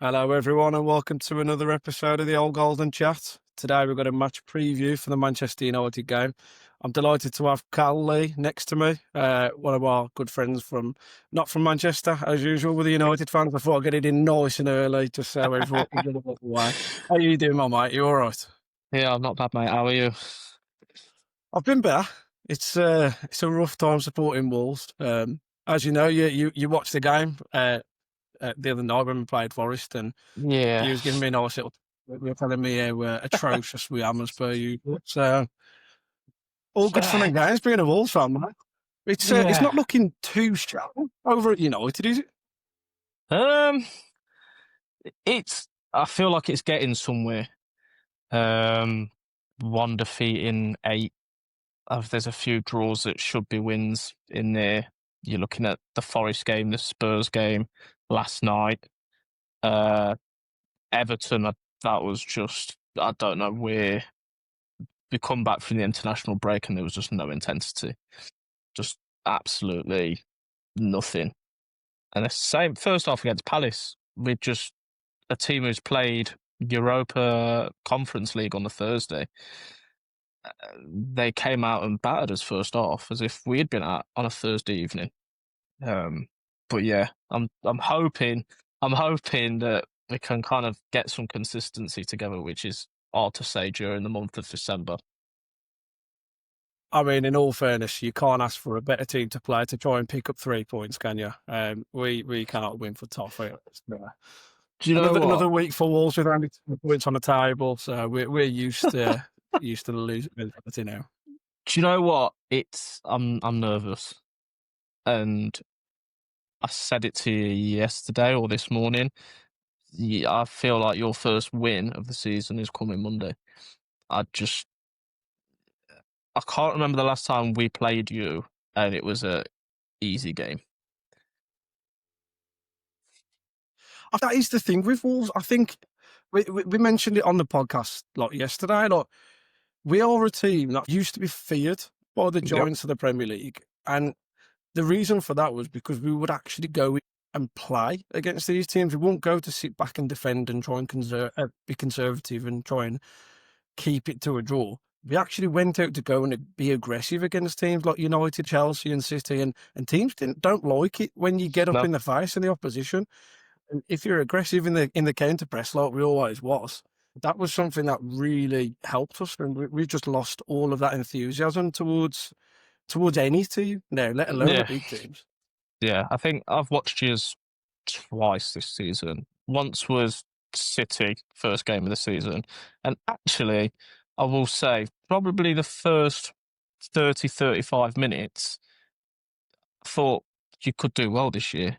Hello, everyone, and welcome to another episode of the Old Golden Chat. Today, we've got a match preview for the Manchester United game. I'm delighted to have Callum Lee next to me, one of our good friends not from Manchester, as usual, with the United fans. I thought I'd get it in nice and early, just so everyone can get a bit away. How are you doing, my mate? You all right? Yeah, I'm not bad, mate. How are you? I've been better. It's a rough time supporting Wolves. As you know, you watched the game the other night when we played Forest, and Yeah. you was giving me a nice little. You were telling me how atrocious we am as per usual. So all good fun and games being a Wolves fan, man. It's not looking too sharp over at United, is it? Um, I feel like it's getting somewhere. One defeat in 8. There's a few draws that should be wins in there. You're looking at the Forest game, the Spurs game last night. Everton, that was just, I don't know where. We come back from the international break and there was just no intensity. Just absolutely nothing. And the same first half against Palace, with just a team who's played Europa Conference League on the Thursday. They came out and battered us first half as if we had been out on a Thursday evening. But yeah, I'm hoping that we can kind of get some consistency together, which is hard to say during the month of December. I mean, in all fairness, you can't ask for a better team to play to try and pick up 3 points, can you? We cannot win for Toffee. Do you know another week for Wolves with only 2 points on the table, so we're used to used to the losing mentality now. Do you know what? I'm nervous, and I said it to you yesterday or this morning. I feel like your first win of the season is coming Monday. I can't remember the last time we played you and it was a easy game. That is the thing with Wolves. I think we mentioned it on the podcast like yesterday. Like, we are a team that used to be feared by the giants of the Premier League, and the reason for that was because we would actually go and play against these teams. We won't go to sit back and defend and try and be conservative and try and keep it to a draw. We actually went out to go and be aggressive against teams like United, Chelsea and City, and teams don't like it when you get up in the face of the opposition. And if you're aggressive in the counter press like we always was, that was something that really helped us, and we just lost all of that enthusiasm towards any team now, let alone the big teams. Yeah, I think I've watched yours twice this season. Once was City, first game of the season. And actually, I will say, probably the first 30, 35 minutes, I thought you could do well this year.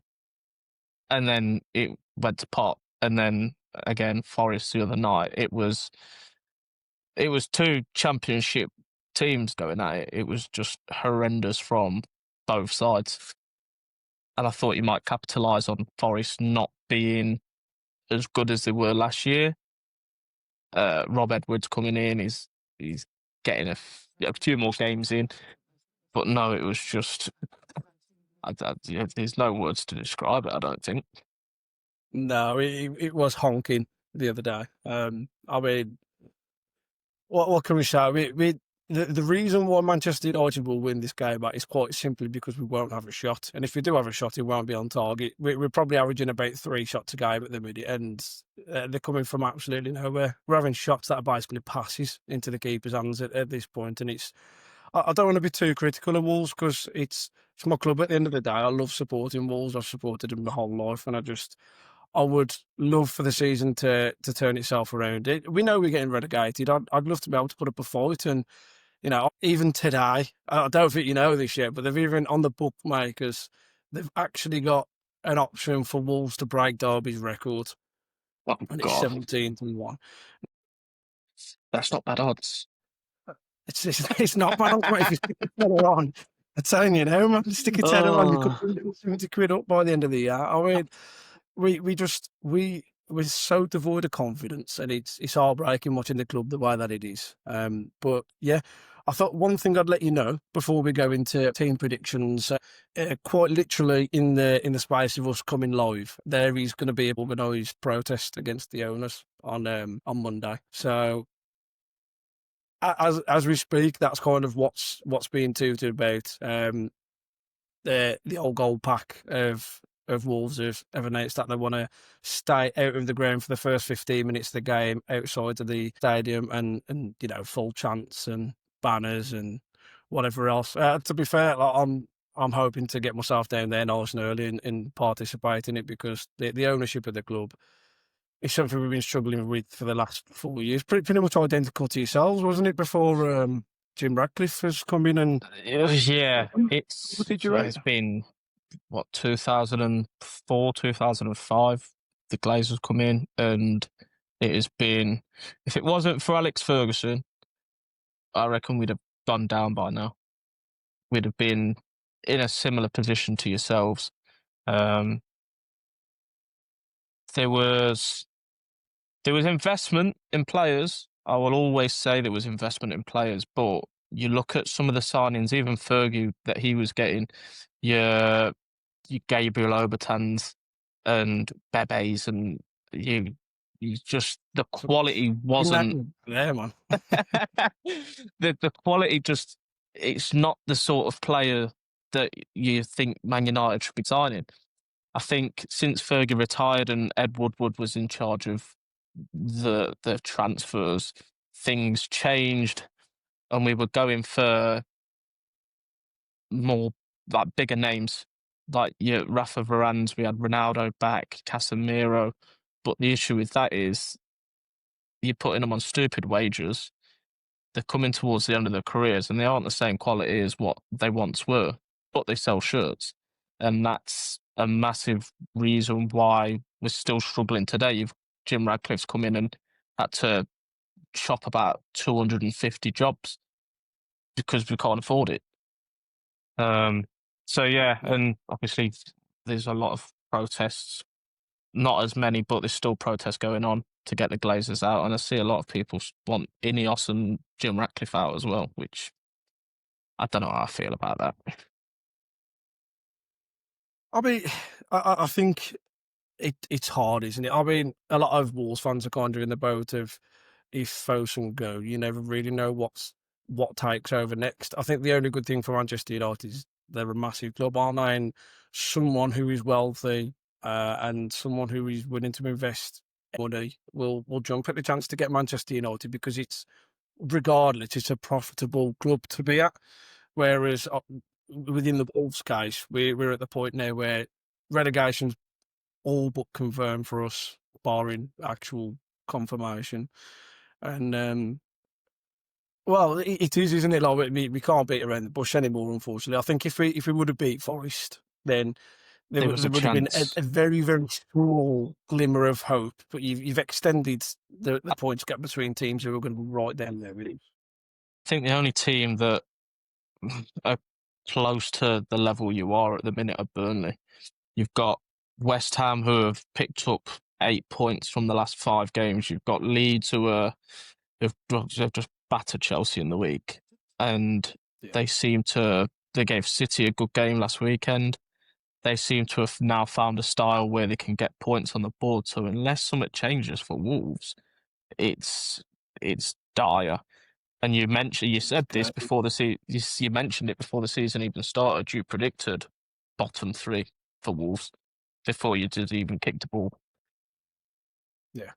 And then it went to pot. And then again, Forest the other night, it was 2 championship teams going at it. It was just horrendous from both sides. And I thought you might capitalise on Forest not being as good as they were last year. Rob Edwards coming in, he's getting a few more games in. But no, it was just... there's no words to describe it, I don't think. No, it was honking the other day. I mean, what can we say? The reason why Manchester United will win this game is quite simply because we won't have a shot. And if we do have a shot, it won't be on target. We're probably averaging about 3 shots a game at the minute, and they're coming from absolutely nowhere. We're having shots that are basically passes into the keeper's hands at this point, and I don't want to be too critical of Wolves because it's my club at the end of the day. I love supporting Wolves. I've supported them my whole life, and I would love for the season to turn itself around. We know we're getting relegated. I'd love to be able to put up a fight. And, even today, I don't think you know this yet, but they've even on the bookmakers, they've actually got an option for Wolves to break Derby's record. Oh, and God. It's 17-1. That's not bad odds. It's not bad odds, mate. If you stick a tenner on, I'm telling you now, man, stick a tenner on, you could be 70 quid up by the end of the year. I mean, we're so devoid of confidence, and it's heartbreaking watching the club the way that it is. But yeah, I thought one thing I'd let you know before we go into team predictions. Quite literally, in the space of us coming live, there is going to be an organised protest against the owners on Monday. So as we speak, that's kind of what's being tooted about. The old gold pack of Wolves have announced that they want to stay out of the ground for the first 15 minutes of the game, outside of the stadium, and full chants and banners and whatever else. To be fair, like, I'm hoping to get myself down there nice and early and participate in it, because the ownership of the club is something we've been struggling with for the last 4 years. Pretty much identical to yourselves, wasn't it, before Jim Ratcliffe has come in and... Yeah, Did you rate? it's been, 2004, 2005, the Glazers come in, and it has been, if it wasn't for Alex Ferguson, I reckon we'd have gone down by now. We'd have been in a similar position to yourselves. There was investment in players. I will always say there was investment in players, but you look at some of the signings, even Fergie that he was getting, your Gabriel Obertans and Bebes, and you just, the quality wasn't there, man. the quality just, it's not the sort of player that you think Man United should be signing. I think since Fergie retired and Ed Woodward was in charge of the transfers, things changed, and we were going for more like bigger names, like your Rafa Varane's. We had Ronaldo back, Casemiro, but the issue with that is you're putting them on stupid wages. They're coming towards the end of their careers, and they aren't the same quality as what they once were, but they sell shirts, and that's a massive reason why we're still struggling today. Jim Radcliffe's come in and had to chop about 250 jobs because we can't afford it. So yeah, and obviously there's a lot of protests, not as many, but there's still protests going on to get the Glazers out, and I see a lot of people want Ineos and Jim Ratcliffe out as well, which I don't know how I feel about that. I mean, I think it's hard, isn't it? I mean, a lot of Wolves fans are kind of in the boat of, if Fosun go, you never really know what takes over next. I think the only good thing for Manchester United is they're a massive club, aren't they? And someone who is wealthy and someone who is willing to invest money will jump at the chance to get Manchester United, because regardless, it's a profitable club to be at. Whereas within the Wolves case, we're at the point now where relegation's all but confirmed for us, barring actual confirmation. And well, it is, isn't it? Like, we can't beat around the bush anymore, unfortunately. I think if we would have beat Forest, then there would have been a very, very small glimmer of hope. But you've extended the points gap between teams who are going to be right down there, really. I think the only team that are close to the level you are at the minute are Burnley. You've got West Ham, who have picked up 8 points from the last 5 games. You've got Leeds, who have just battered Chelsea in the week, and they gave City a good game last weekend. They seem to have now found a style where they can get points on the board. So unless something changes for Wolves, it's dire. And you said this before you mentioned it before the season even started. You predicted bottom 3 for Wolves before you did even kick the ball. Yeah.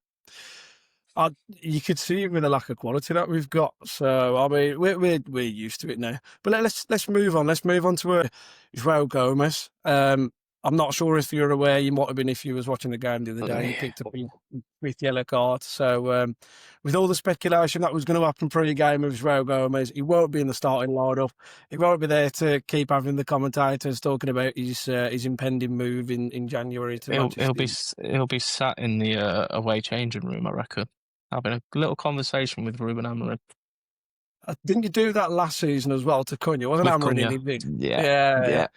You could see it with the lack of quality that we've got. So I mean, we're used to it now. But let's move on. Let's move on to João Gomez. I'm not sure if you're aware. You might have been if you was watching the game the other day. He picked up with yellow card. So with all the speculation that was going to happen pre-game of João Gomez, he won't be in the starting lineup. He won't be there to keep having the commentators talking about his impending move in January to Manchester. He'll be sat in the away changing room, I reckon, having a little conversation with Ruben Amorim. Didn't you do that last season as well to Cunha? Wasn't Amorim in it? Yeah.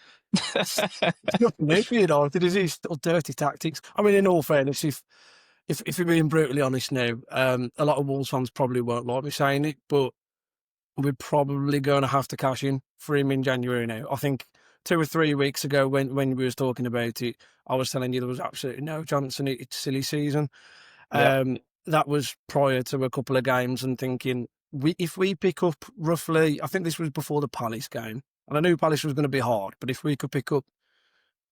Nothing new, is he? Still dirty tactics. I mean, in all fairness, if we're being brutally honest now, a lot of Wolves fans probably won't like me saying it, but we're probably going to have to cash in for him in January now. I think 2 or 3 weeks ago when we was talking about it, I was telling you there was absolutely no chance and it's silly season. Yeah. That was prior to a couple of games and thinking, if we pick up roughly, I think this was before the Palace game, and I knew Palace was going to be hard, but if we could pick up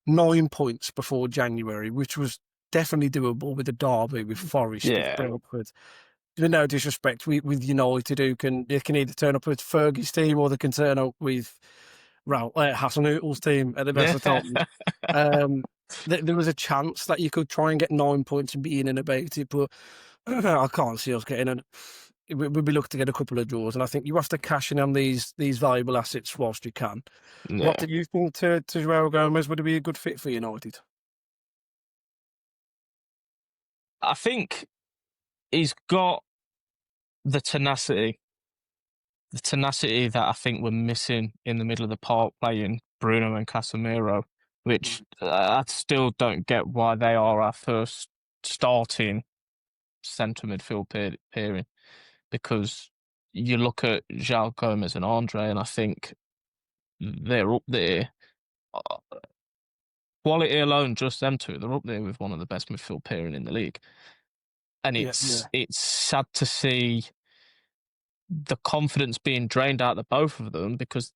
9 points before January, which was definitely doable with the derby, with Forest, with Yeah. Brentford. With no disrespect, with United, they can either turn up with Fergie's team or they can turn up with Hasenhutl's team at the best of times. There was a chance that you could try and get 9 points and be in and about it, but I can't see us getting it. We'd be looking to get a couple of draws, and I think you have to cash in on these valuable assets whilst you can. What Yeah. do you think to João Gomez? Would it be a good fit for United? I think he's got the tenacity that I think we're missing in the middle of the park playing Bruno and Casemiro, which I still don't get why they are our first starting centre midfield pairing, because you look at João Gomez and Andre, and I think they're up there. Quality alone, just them two, they're up there with one of the best midfield pairing in the league. And it's sad to see the confidence being drained out of both of them, because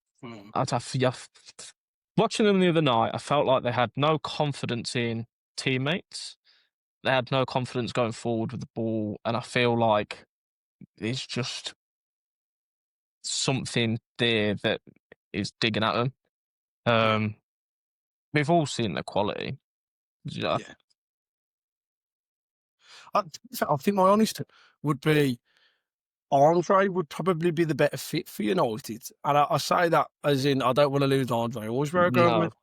watching them the other night, I felt like they had no confidence in teammates. They had no confidence going forward with the ball, and I feel like it's just something there that is digging at them. We've all seen the quality. Yeah. I think my honest would be Andre would probably be the better fit for United. And I say that as in, I don't want to lose Andre. I always where I go with.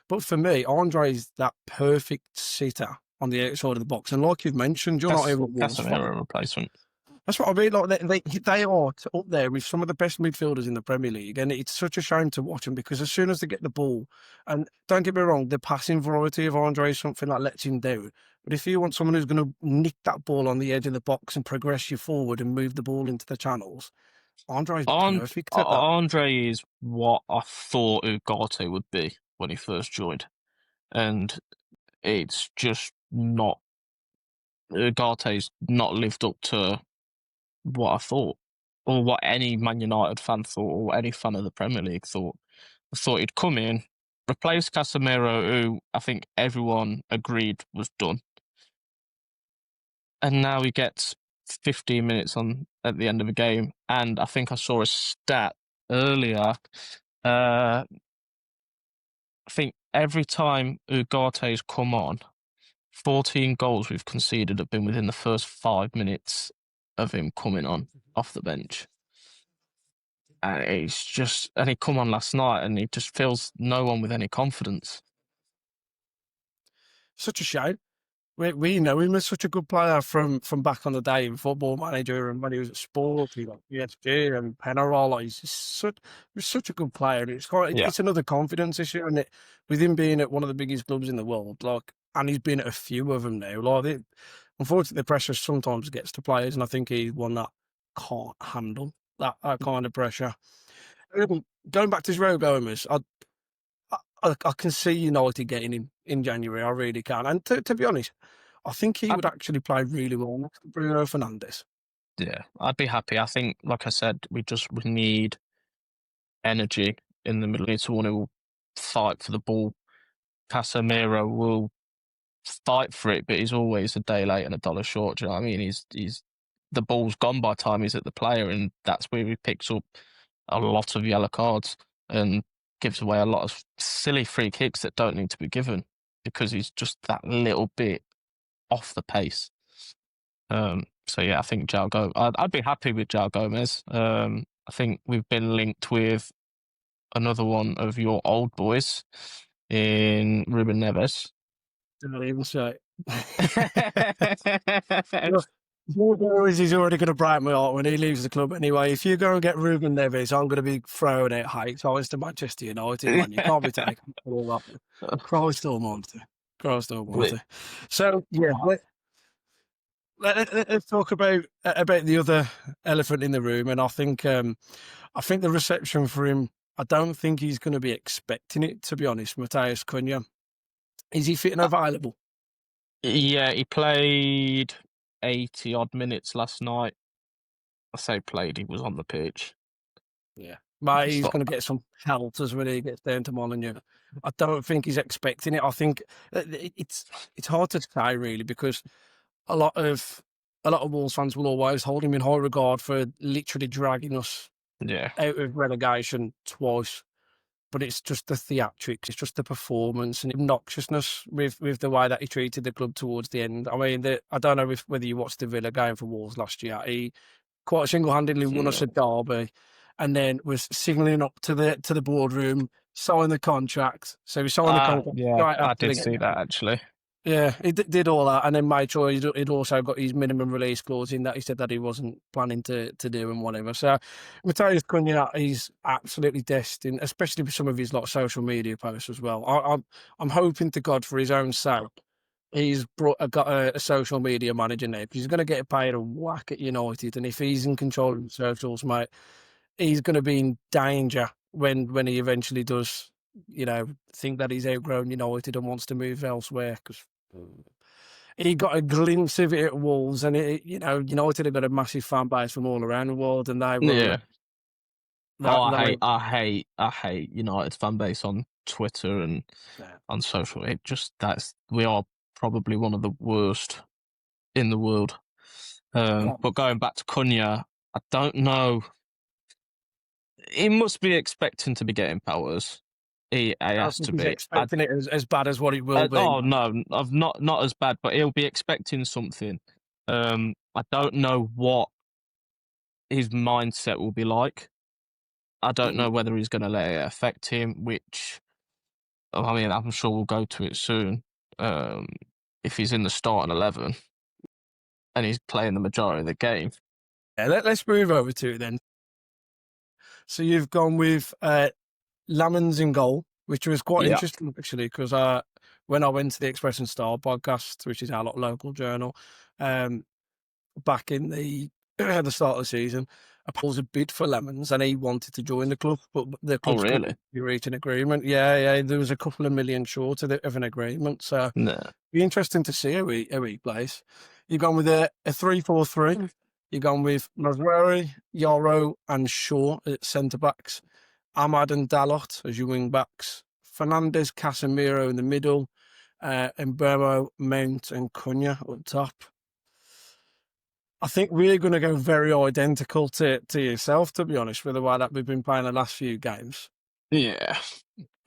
But for me, Andre is that perfect sitter on the outside of the box. And like you've mentioned, you're not even That's a replacement. That's what I mean. Like they are up there with some of the best midfielders in the Premier League, and it's such a shame to watch them because as soon as they get the ball, and don't get me wrong, the passing variety of Andre is something that lets him down. But if you want someone who's going to nick that ball on the edge of the box and progress you forward and move the ball into the channels, Andre is perfect at that. Andre is what I thought Ugarte would be when he first joined, and it's just not. Ugarte's not lived up to what I thought, or what any Man United fan thought, or any fan of the Premier League thought. I thought he'd come in, replace Casemiro, who I think everyone agreed was done, and now he gets 15 minutes on at the end of a game. And I think I saw a stat earlier. I think every time Ugarte's come on, 14 goals we've conceded have been within the first 5 minutes of him coming on off the bench. And he come on last night and he just feels no one with any confidence. Such a shame. We know him as such a good player from back on the day in Football Manager and when he was at Sport, PSG and Penarol. He's such a good player. It's another confidence issue, and with him being at one of the biggest clubs in the world, and he's been at a few of them now. Unfortunately, the pressure sometimes gets to players, and I think he's one that can't handle that kind of pressure. Going back to João Gomez, I can see United getting him in January. I really can. And to be honest, I think he would actually play really well next to Bruno Fernandes. Yeah, I'd be happy. I think, like I said, we need energy in the middle. We need someone who will fight for the ball. Casemiro will fight for it, but he's always a day late and a dollar short. Do you know what I mean? He's the ball's gone by the time he's at the player, and that's where he picks up a lot of yellow cards and gives away a lot of silly free kicks that don't need to be given because he's just that little bit off the pace. So yeah, I think I'd be happy with João Gomez. I think we've been linked with another one of your old boys in Ruben Neves. Don't even say he's already going to break my heart when he leaves the club anyway. If you go and get Ruben Neves, I'm going to be throwing out hate. So it's to Manchester United, man. You can't be taking all that. Christ almighty. So, yeah. Let's talk about the other elephant in the room, and I think the reception for him. I don't think he's going to be expecting it. To be honest, Matheus Cunha, is he fit and available? Yeah, he played 80 odd minutes last night. I say played, he was on the pitch. Yeah, mate, he's But going to get some pelters when he gets down to Molineux. I don't think he's expecting it. I think it's hard to say really because a lot of Wolves fans will always hold him in high regard for literally dragging us yeah, out of relegation twice. But it's just the theatrics, it's just the performance and obnoxiousness with the way that he treated the club towards the end. I mean, I don't know whether you watched the Villa game for Wolves last year. He quite single-handedly won us a derby, and then was signalling up to the boardroom, signing the contract. So he signed the contract yeah, right I after did the see game. that actually. Yeah, he did all that, and then made sure he'd also got his minimum release clause in that he said that he wasn't planning to do and whatever. So, Matheus Cunha, he's absolutely destined, especially with some of his social media posts as well. I'm hoping to God for his own sake, he's got a social media manager now because he's going to get paid a whack at United, and if he's in control of the socials, mate, he's going to be in danger when he eventually does, think that he's outgrown United and wants to move elsewhere because he got a glimpse of it at Wolves, and United have got a massive fan base from all around the world, and they were Yeah. Oh, I hate United's fan base on Twitter and on social. We are probably one of the worst in the world. But going back to Cunha, I don't know. He must be expecting to be getting powers. He has to he's be. expecting it as bad as what it will be. Oh no, I've not as bad, but he'll be expecting something. I don't know what his mindset will be like. I don't know whether he's going to let it affect him, which, I mean, I'm sure we'll go to it soon. If he's in the starting 11 and he's playing the majority of the game. Yeah, let's move over to it then. So you've gone with Lamens in goal, which was quite interesting actually, because when I went to the Express and Star podcast, which is our local journal, back in the at the start of the season, I was a bid for Lemons, and he wanted to join the club, but the club's really? reached an agreement. Yeah, there was a couple of million short of an agreement, so No. be interesting to see how he plays. You've gone with a 3-4-3. You've gone with Mazraoui, Yoro, and Shaw at centre backs. Ahmad and Dalot as your wing backs. Fernandez, Casemiro in the middle, and Burmo, Mount, and Cunha up top. I think we're going to go very identical to yourself, to be honest, with the way that we've been playing the last few games. Yeah.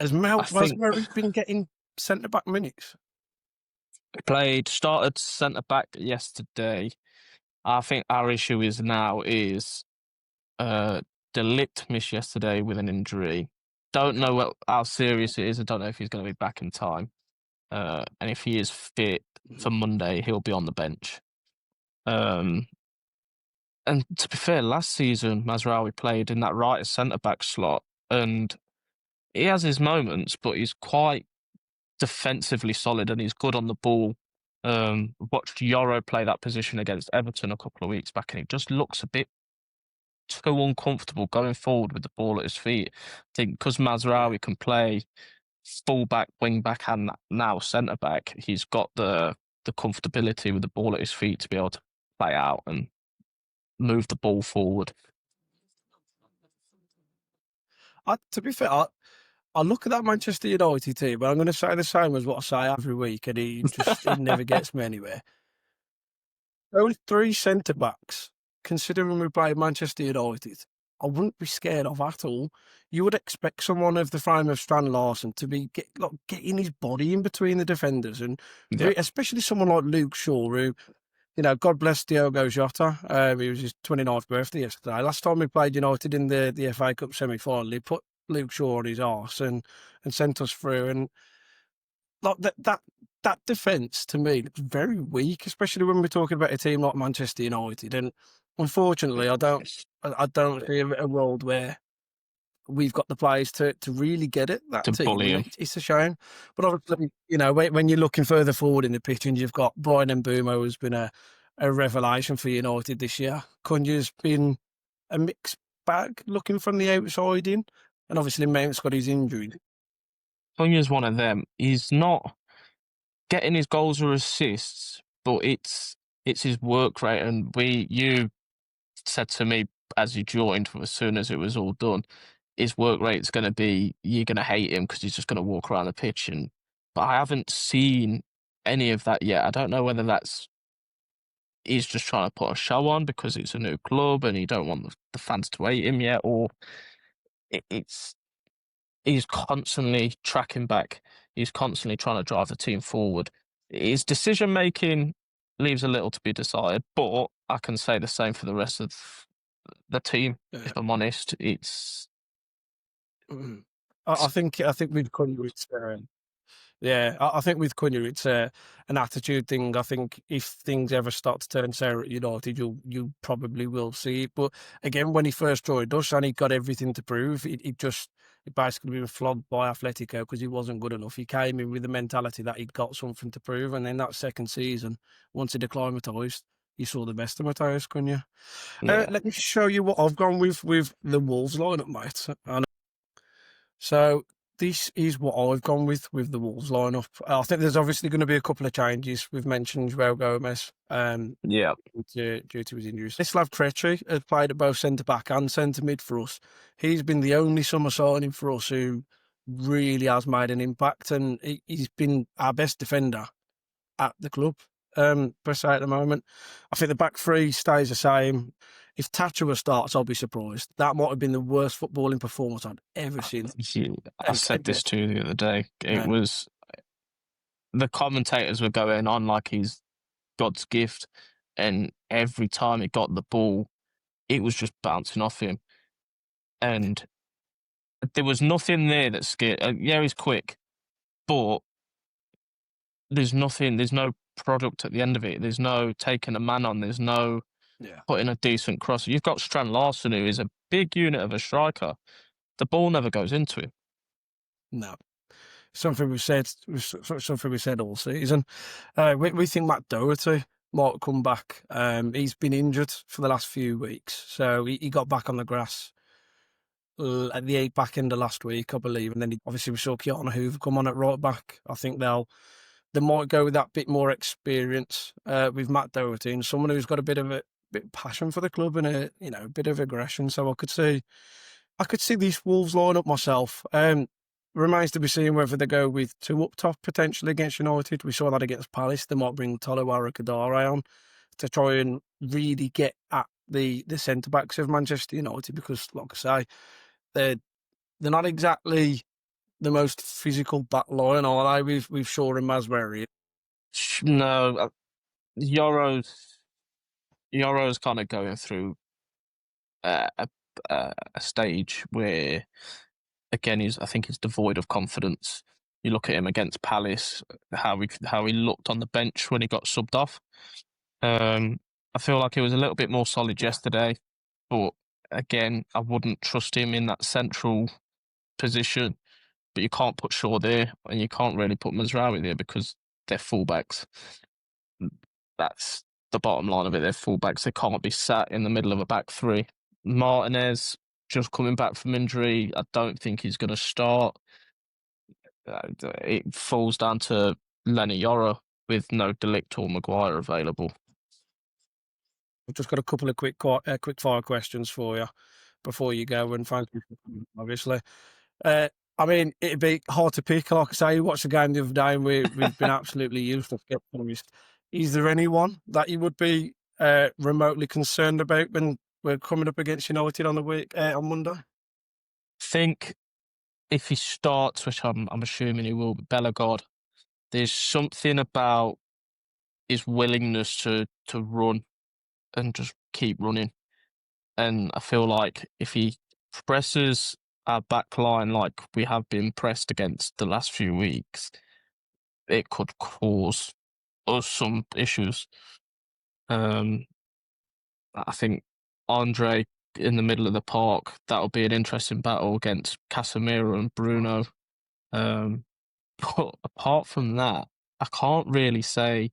Has Mazraoui been getting centre back minutes? Started centre back yesterday. I think our issue is De Ligt missed yesterday with an injury. Don't know how serious it is. I don't know if he's going to be back in time. And if he is fit for Monday, he'll be on the bench. And to be fair, last season Mazraoui played in that right centre back slot, and he has his moments, but he's quite defensively solid and he's good on the ball. Watched Yoro play that position against Everton a couple of weeks back, and he just looks a bit too uncomfortable going forward with the ball at his feet. I think because Mazraoui can play full back, wing back, and now centre back, he's got the comfortability with the ball at his feet to be able to play out and move the ball forward. To be fair, I look at that Manchester United team, but I'm going to say the same as what I say every week, and he never gets me anywhere. Only 3 centre backs, considering we play Manchester United, I wouldn't be scared of at all. You would expect someone of the frame of Stan Larson to be getting his body in between the defenders, and especially someone like Luke Shaw, who, God bless Diogo Jota. It was his 29th birthday yesterday. Last time we played United in the FA Cup semi-final, he put Luke Shaw on his arse and sent us through. And like that defence to me looks very weak, especially when we're talking about a team like Manchester United. And unfortunately, I don't see a world where we've got the players to really get it. That to team, bully him. It's a shame. But obviously, when you're looking further forward in the pitch, and you've got Brian Mbeumo, who's been a a revelation for United this year. Cunha's been a mixed bag looking from the outside in, and obviously Mount's got his injury. Cunha's one of them. He's not getting his goals or assists, but it's his work rate. And you said to me as you joined, as soon as it was all done, his work rate's going to be, you're going to hate him because he's just going to walk around the pitch. But I haven't seen any of that yet. I don't know whether he's just trying to put a show on because it's a new club and he don't want the fans to hate him yet, or it's he's constantly tracking back. He's constantly trying to drive the team forward. His decision making leaves a little to be desired, but I can say the same for the rest of the team. If I'm honest, it's. I think with Cunha, it's I think with Cunha, it's an attitude thing. I think if things ever start to turn sour at United, you probably will see it. But again, when he first joined us and he got everything to prove, it basically been flogged by Atletico because he wasn't good enough. He came in with the mentality that he'd got something to prove, and then that second season, once he'd acclimatised, you saw the best of Matheus Cunha. Yeah. Let me show you what I've gone with the Wolves lineup, mate. So this is what I've gone with the Wolves lineup. I think there's obviously going to be a couple of changes. We've mentioned João Gomez due to his injuries. Mislav Krejci has played at both centre-back and centre-mid for us. He's been the only summer signing for us who really has made an impact, and he's been our best defender at the club, per se, at the moment. I think the back three stays the same. If Tachua starts, I'll be surprised. That might have been the worst footballing performance I've ever seen. I said this to you the other day. It was the commentators were going on like he's God's gift, and every time he got the ball, it was just bouncing off him, and there was nothing there that scared. Yeah, he's quick, but there's nothing. There's no product at the end of it. There's no taking a man on. There's no putting a decent cross. You've got Strand Larson, who is a big unit of a striker. The ball never goes into him. No. Something we've said all season. We think Matt Doherty might come back. He's been injured for the last few weeks, so he got back on the grass at the back end of last week, I believe, and then obviously we saw Keanu Hoover come on at right back. I think they might go with that bit more experience with Matt Doherty and someone who's got a bit of passion for the club and a bit of aggression. So I could see this Wolves lineup myself. Remains to be seen whether they go with two up top potentially against United. We saw that against Palace. They might bring Tolowara Kadare on to try and really get at the centre backs of Manchester United because, like I say, they're not exactly the most physical back line, are they? With Shaw and Masbury. No, Yoro's kind of going through a stage where, again, I think he's devoid of confidence. You look at him against Palace, how he looked on the bench when he got subbed off. I feel like he was a little bit more solid yesterday, but again, I wouldn't trust him in that central position. But you can't put Shaw there, and you can't really put Mazraoui there because they're fullbacks. That's the bottom line of it. They're fullbacks. They can't be sat in the middle of a back three. Martinez, just coming back from injury, I don't think he's going to start. It falls down to Lenny Yoro with no De Ligt or Maguire available. I've just got a couple of quick fire questions for you before you go, and thank you for coming, obviously. I mean, it'd be hard to pick. Like I say, you watched the game the other day and we've been absolutely useless. Is there anyone that you would be remotely concerned about when we're coming up against United on Monday? I think if he starts, which I'm assuming he will, Bellegarde, there's something about his willingness to run and just keep running. And I feel like if he presses our back line like we have been pressed against the last few weeks, it could cause us some issues. I think Andre in the middle of the park, that'll be an interesting battle against Casemiro and Bruno. But apart from that, I can't really say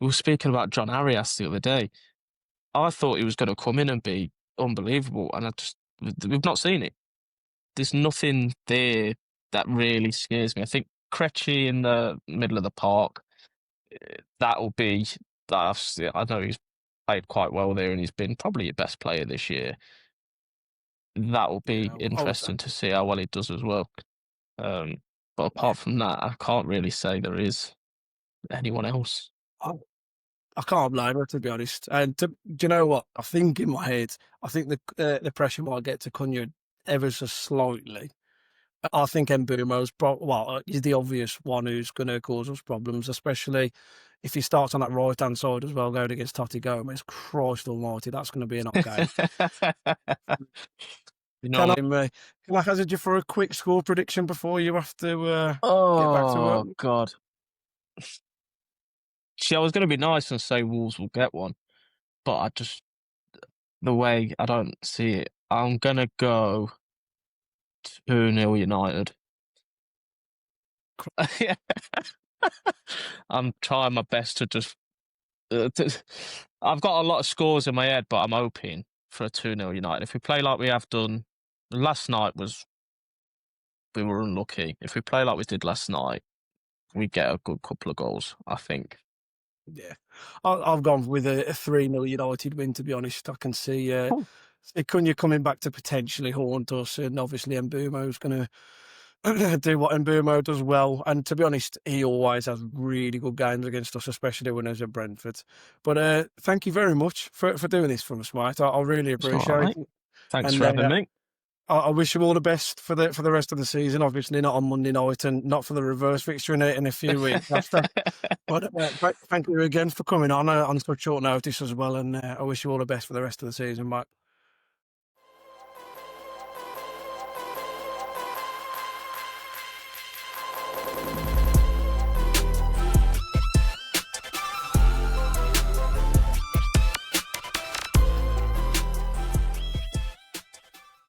we were speaking about John Arias the other day. I thought he was going to come in and be unbelievable, and we've not seen it. There's nothing there that really scares me. I think Krejci in the middle of the park, that'll be. I know he's played quite well there, and he's been probably your best player this year. That will be Yeah, I would say. interesting to see how well he does as well. But Yeah. apart from that, I can't really say there is anyone else. I can't blame her, to be honest. And do you know what? I think in my head, I think the pressure might get to Cunha ever so slightly. I think Mbeumo's he's the obvious one who's going to cause us problems, especially if he starts on that right hand side as well, going against Totti Gomez. Christ Almighty, that's going to be an hot game. You know, Can I hazard you for a quick score prediction before you have to get back to work? oh God. See, I was going to be nice and say Wolves will get one, but the way I don't see it, I'm going to go 2-0 United. I'm trying my best to just. I've got a lot of scores in my head, but I'm hoping for a 2-0 United. If we play like we have done, last night we were unlucky. If we play like we did last night, we get a good couple of goals, I think. Yeah, I've gone with a 3-0 United win, to be honest. I can see Cunha coming back to potentially haunt us, and obviously Mbeumo's going to do what Mbeumo does well. And to be honest, he always has really good games against us, especially when he's at Brentford. But thank you very much for doing this for us, mate. I really appreciate it. Thanks And for having me. I wish you all the best for the rest of the season. Obviously, not on Monday night, and not for the reverse fixture in a few weeks after. But thank you again for coming on such short notice as well. And I wish you all the best for the rest of the season, mate.